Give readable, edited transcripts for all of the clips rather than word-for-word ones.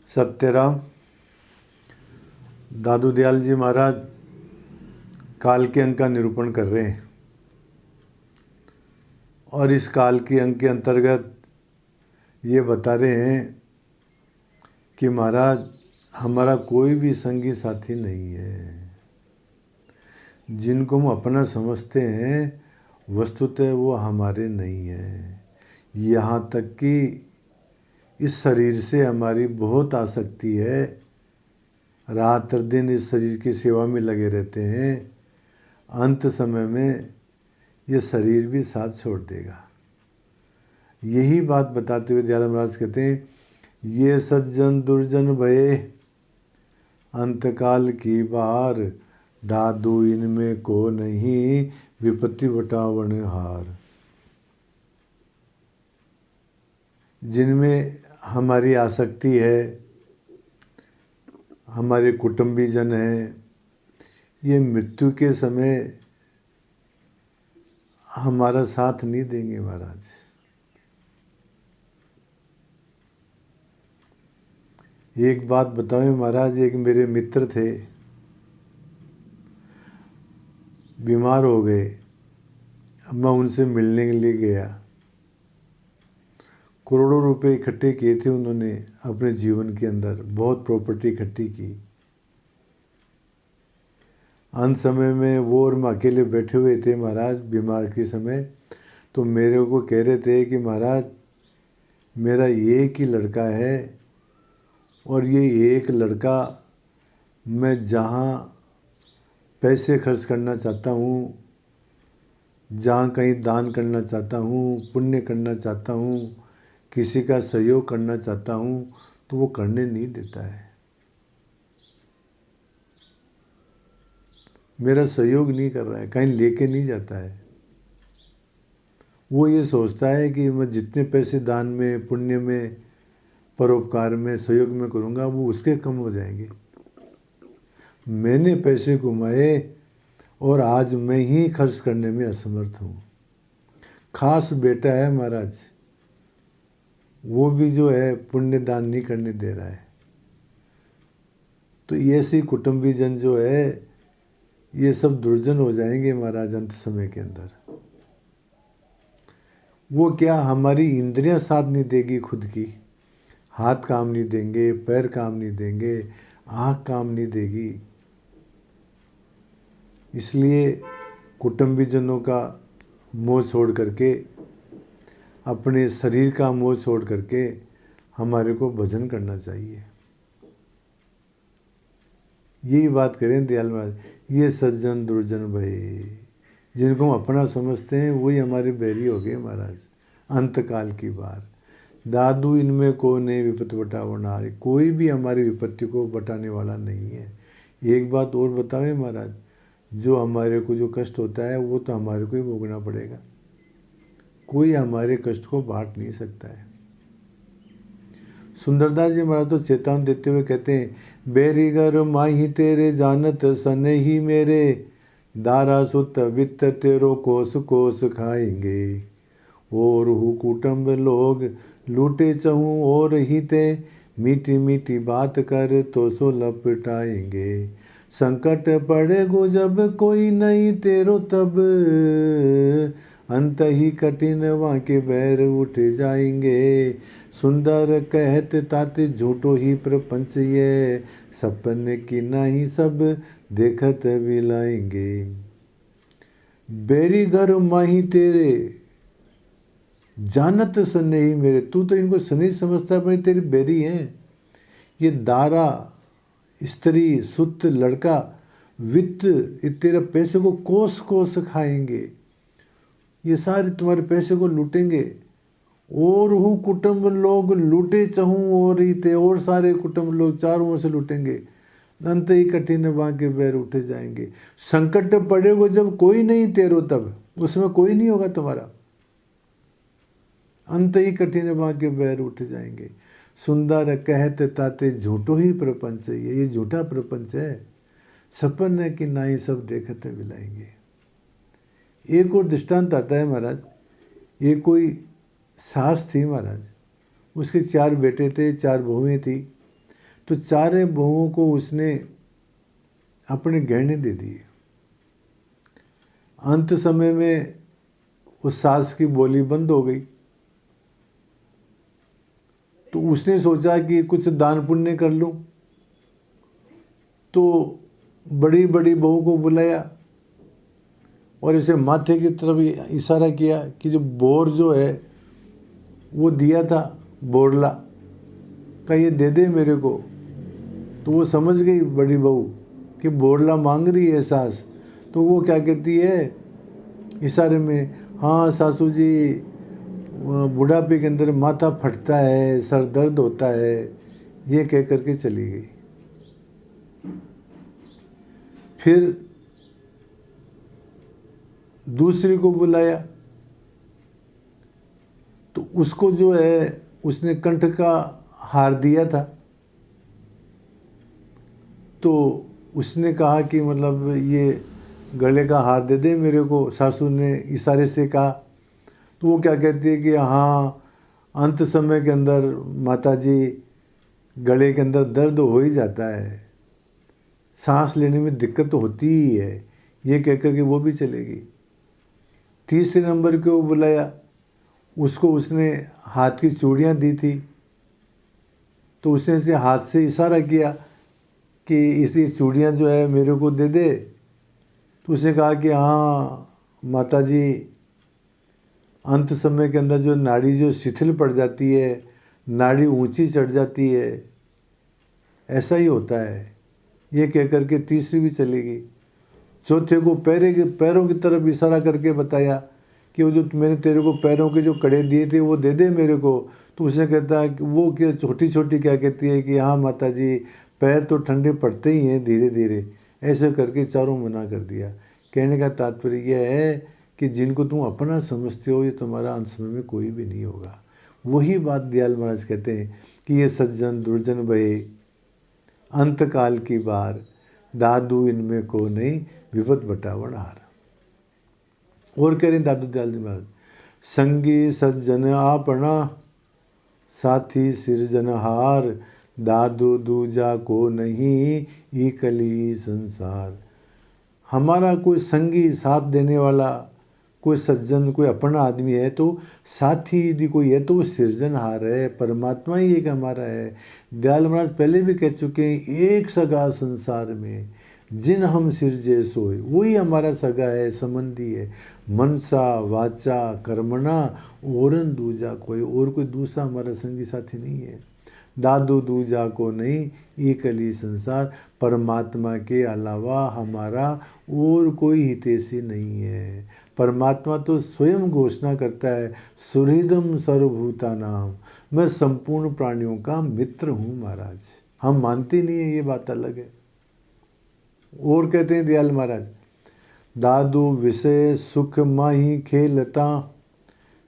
सत्यराम दादू दयाल जी महाराज काल के अंक का निरूपण कर रहे हैं और इस काल के अंक के अंतर्गत ये बता रहे हैं कि महाराज हमारा कोई भी संगी साथी नहीं है। जिनको हम अपना समझते हैं वस्तुतः वो हमारे नहीं हैं। यहाँ तक कि इस शरीर से हमारी बहुत आसक्ति है। रात दिन इस शरीर की सेवा में लगे रहते हैं। अंत समय में ये शरीर भी साथ छोड़ देगा। यही बात बताते हुए दयाल महाराज कहते हैं, ये सज्जन दुर्जन भये अंतकाल की बार, दादू इनमें को नहीं विपत्ति बटावन हार। जिनमें हमारी आसक्ति है, हमारे कुटुंबी जन हैं, ये मृत्यु के समय हमारा साथ नहीं देंगे महाराज। एक बात बताऊं महाराज, एक मेरे मित्र थे, बीमार हो गए। मैं उनसे मिलने के लिए गया। करोड़ों रुपए इकट्ठे किए थे उन्होंने अपने जीवन के अंदर, बहुत प्रॉपर्टी इकट्ठी की। अंत समय में वो और मैं अकेले बैठे हुए थे महाराज बीमार के समय। तो मेरे को कह रहे थे कि महाराज मेरा एक ही लड़का है और ये एक लड़का मैं जहाँ पैसे खर्च करना चाहता हूँ, जहाँ कहीं दान करना चाहता हूँ, पुण्य करना चाहता हूँ, किसी का सहयोग करना चाहता हूँ, तो वो करने नहीं देता है। मेरा सहयोग नहीं कर रहा है, कहीं लेके नहीं जाता है। वो ये सोचता है कि मैं जितने पैसे दान में, पुण्य में, परोपकार में, सहयोग में करूँगा वो उसके कम हो जाएंगे। मैंने पैसे कमाए और आज मैं ही खर्च करने में असमर्थ हूँ। खास बेटा है महाराज, वो भी जो है पुण्य दान नहीं करने दे रहा है। तो ऐसी कुटुंबी जन जो है ये सब दुर्जन हो जाएंगे महाराज अंत समय के अंदर। वो क्या, हमारी इंद्रियां साथ नहीं देगी खुद की। हाथ काम नहीं देंगे, पैर काम नहीं देंगे, आँख काम नहीं देगी। इसलिए कुटुंबी जनों का मोह छोड़ करके, अपने शरीर का मोह छोड़ करके हमारे को भजन करना चाहिए। यही बात करें दयाल महाराज, ये सज्जन दुर्जन भये, जिनको हम अपना समझते हैं वही हमारे बैरी हो गए महाराज अंतकाल की बार। दादू इनमें को नहीं विपत्ति बटावनार, कोई भी हमारी विपत्ति को बटाने वाला नहीं है। एक बात और बतावें महाराज, जो हमारे को जो कष्ट होता है वो तो हमारे को ही भोगना पड़ेगा। कोई हमारे कष्ट को बांट नहीं सकता है। सुंदरदास जी महाराज तो चेतावनी देते हुए कहते हैं, बेरीगर माही तेरे जानत सने ही मेरे, दारा सुत वित्त तेरो कोस कोस खाएंगे। और हु कुटुंब लोग लूटे चहूँ और ही ते, मीठी मीठी बात कर तो सो लपटाएंगे। संकट पड़ेगो जब कोई नहीं तेरो तब, अंत ही कठिन वहाँ के बैर उठ जाएंगे। सुंदर कहत ताते झूठो ही प्रपंच ये, सपन की नहीं सब देखत बिलाएंगे। बेरी घर माही तेरे जानत सने ही मेरे, तू तो इनको सने समझता पर तेरी बेरी हैं। ये दारा, स्त्री, सुत, लड़का, वित्त, ये तेरे पैसे को कोस कोस खाएंगे। ये सारे तुम्हारे पैसे को लूटेंगे। और हु कुटुंब लोग लूटे चहूँ और ही थे, और सारे कुटुंब लोग चारों ओर से लूटेंगे। अंत ही कठिन बांके बैर उठे जाएंगे। संकट पड़ेगा जब कोई नहीं तेरो तब, उसमें कोई नहीं होगा तुम्हारा। अंत ही कठिन बांके बैर उठ जाएंगे। सुंदर कहत ताते झूठो ही प्रपंच है, ये झूठा प्रपंच है। सपन है कि नाई सब देखते बिलाएंगे। एक और दृष्टांत आता है महाराज, ये कोई सास थी महाराज, उसके 4 बेटे थे, 4 बहुएं थी। तो चारे बहुओं को उसने अपने गहने दे दिए। अंत समय में उस सास की बोली बंद हो गई, तो उसने सोचा कि कुछ दान पुण्य कर लूं, तो बड़ी बड़ी बहू को बुलाया और इसे माथे की तरफ इशारा किया कि जो बोर जो है वो दिया था बोरला का, ये दे दे मेरे को। तो वो समझ गई बड़ी बहू कि बोरला मांग रही है सास, तो वो क्या कहती है इशारे में, हाँ सासू जी, बुढ़ापे के अंदर माथा फटता है, सर दर्द होता है, ये कह करके चली गई। फिर दूसरी को बुलाया, तो उसको जो है उसने कंठ का हार दिया था, तो उसने कहा कि मतलब ये गले का हार दे दे मेरे को, सासू ने इशारे से कहा। तो वो क्या कहती है कि हाँ, अंत समय के अंदर माताजी गले के अंदर दर्द हो ही जाता है, सांस लेने में दिक्कत तो होती ही है, ये कहकर के वो भी चलेगी। तीसरे नंबर को बुलाया, उसको उसने हाथ की चूड़ियाँ दी थी, तो उसने से हाथ से इशारा किया कि इसी चूड़ियाँ जो है मेरे को दे दे। तो उसने कहा कि हाँ माताजी, अंत समय के अंदर जो नाड़ी जो शिथिल पड़ जाती है, नाड़ी ऊंची चढ़ जाती है, ऐसा ही होता है, ये कह करके तीसरी भी चलेगी। चौथे को पैरों की तरफ इशारा करके बताया कि वो जो मैंने तेरे को पैरों के जो कड़े दिए थे वो दे दे मेरे को। तो उसने कहता है कि वो क्या छोटी छोटी क्या कहती है कि हाँ माताजी, पैर तो ठंडे पड़ते ही हैं धीरे धीरे, ऐसे करके चारों मना कर दिया। कहने का तात्पर्य यह है कि जिनको तुम अपना समझते हो ये तुम्हारा अंत समय में कोई भी नहीं होगा। वही बात दयाल महाराज कहते हैं कि ये सज्जन दुर्जन भये अंत काल की बार, दादू इनमें को नहीं विपत बटावण हार। और कह रहे दादू दयाल जी महाराज, संगी सज्जन आपना साथी सिरजनहार, दादू दूजा को नहीं इकली संसार। हमारा कोई संगी साथ देने वाला, कोई सज्जन, कोई अपना आदमी है, तो साथी यदि कोई है तो वो सृजनहार है, परमात्मा ही एक हमारा है। दयाल महाराज पहले भी कह चुके हैं, एक सगा संसार में जिन हम सिरजे सोए, वही हमारा सगा है, संबंधी है। मनसा वाचा कर्मणा औरन दूजा कोई, और कोई दूसरा हमारा संगी साथी नहीं है। दादू दूजा को नहीं एकली संसार, परमात्मा के अलावा हमारा और कोई हितैषी नहीं है। परमात्मा तो स्वयं घोषणा करता है, सुहृदम सर्वभूता नाम, मैं संपूर्ण प्राणियों का मित्र हूँ महाराज। हम मानते नहीं है, ये बात अलग है। और कहते हैं दयाल महाराज, दादू विषय सुख माही खेलता,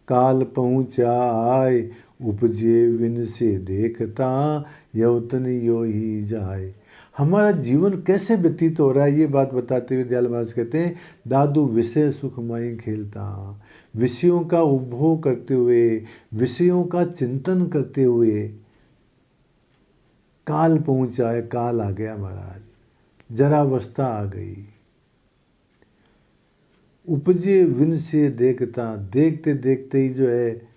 काल पहुँचा आए उपजे विन से देखता, यवतन यो ही जाए। हमारा जीवन कैसे व्यतीत हो रहा है ये बात बताते हुए दयाल महाराज कहते हैं, दादू विषय सुखमय खेलता, विषयों का उपभोग करते हुए, विषयों का चिंतन करते हुए काल पहुँचा है, काल आ गया महाराज, जरावस्था आ गई। उपजे विन से देखता, देखते देखते ही जो है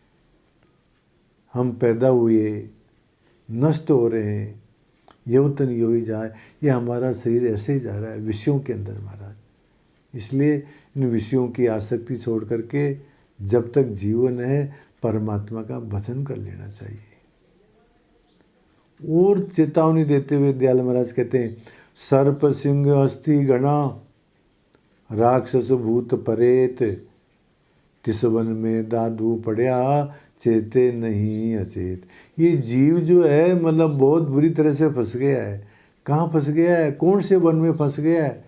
हम पैदा हुए, नष्ट हो रहे हैं, यवतन यो ही जाए, ये हमारा शरीर ऐसे ही जा रहा है विषयों के अंदर महाराज। इसलिए इन विषयों की आसक्ति छोड़ करके जब तक जीवन है परमात्मा का भजन कर लेना चाहिए। और चेतावनी देते हुए दयाल महाराज कहते हैं, सर्प सिंह हस्ती गणा, राक्षस भूत परेत, तिस वन में दादू पड़या, चेते नहीं अचेत। ये जीव जो है मतलब बहुत बुरी तरह से फंस गया है। कहाँ फंस गया है, कौन से वन में फंस गया है?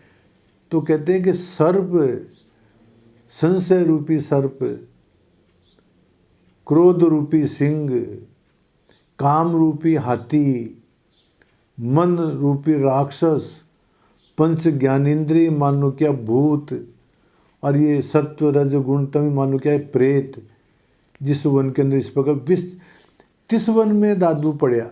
तो कहते हैं कि सर्प, संशय रूपी सर्प, क्रोध रूपी सिंह, काम रूपी हाथी, मन रूपी राक्षस, पंच ज्ञानेंद्रिय मान लो क्या भूत, और ये सत्व रज गुण तमी मान लो क्या है प्रेत, जिस वन के अंदर इस प्रकार तिस वन में दादू पड़या।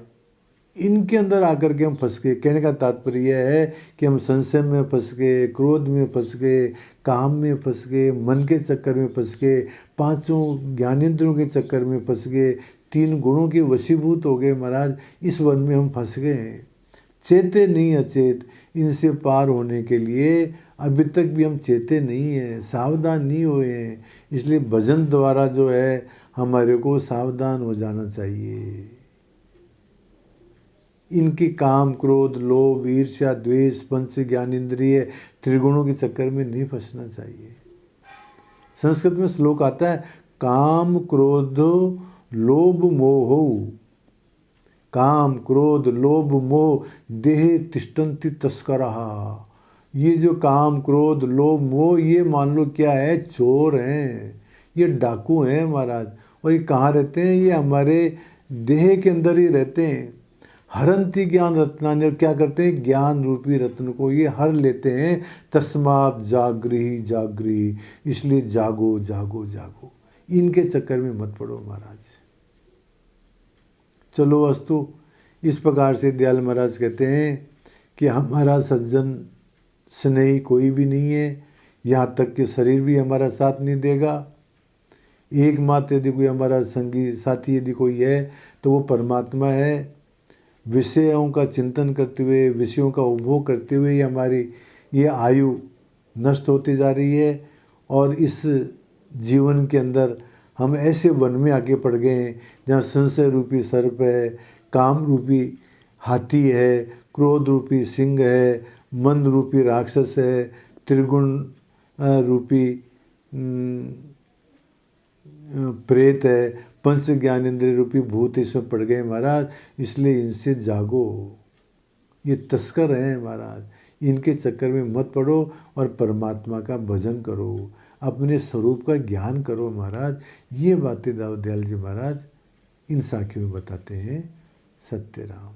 इनके अंदर आकर के हम फंस गए। कहने का तात्पर्य यह है कि हम संशय में फंस गए, क्रोध में फंस गए, काम में फंस गए, मन के चक्कर में फंस गए, पांचों ज्ञानेंद्रियों के चक्कर में फंस गए, 3 गुणों के वशीभूत हो गए महाराज। इस वन में हम फंस गए हैं। चेते नहीं अचेत, इनसे पार होने के लिए अभी तक भी हम चेते नहीं हैं, सावधान नहीं हुए हैं। इसलिए भजन द्वारा जो है हमारे को सावधान हो जाना चाहिए। इनके काम, क्रोध, लोभ, ईर्ष्या, द्वेष, पंच ज्ञानेंद्रिय, त्रिगुणों के चक्कर में नहीं फंसना चाहिए। संस्कृत में श्लोक आता है, काम क्रोध लोभ मोह, काम क्रोध लोभ मोह देहे तिष्ठन्ति तस्करः। ये जो काम क्रोध लोभ मोह, ये मान लो क्या है, चोर हैं, ये डाकू हैं महाराज। और ये कहाँ रहते हैं, ये हमारे देह के अंदर ही रहते हैं। हरंती ज्ञान रत्नानि, और क्या करते हैं, ज्ञान रूपी रत्न को ये हर लेते हैं। तस्मात् जागृहि जागृहि, इसलिए जागो जागो जागो, इनके चक्कर में मत पड़ो महाराज। चलो अस्तु। इस प्रकार से दयाल महाराज कहते हैं कि हमारा सज्जन स्नेही कोई भी नहीं है, यहाँ तक कि शरीर भी हमारा साथ नहीं देगा। एकमात्र यदि कोई हमारा संगी साथी यदि कोई है तो वो परमात्मा है। विषयों का चिंतन करते हुए, विषयों का उपभोग करते हुए हमारी ये आयु नष्ट होती जा रही है। और इस जीवन के अंदर हम ऐसे वन में आके पड़ गए हैं जहाँ संशय रूपी सर्प है, काम रूपी हाथी है, क्रोध रूपी सिंह है, मन रूपी राक्षस है, त्रिगुण रूपी प्रेत है, पंच ज्ञानेंद्रिय रूपी भूत इसमें पड़ गए महाराज। इसलिए इनसे जागो, ये तस्कर हैं महाराज, इनके चक्कर में मत पड़ो और परमात्मा का भजन करो, अपने स्वरूप का ज्ञान करो महाराज। ये बातें दयाल जी महाराज इन साखियों में बताते हैं। सत्य राम।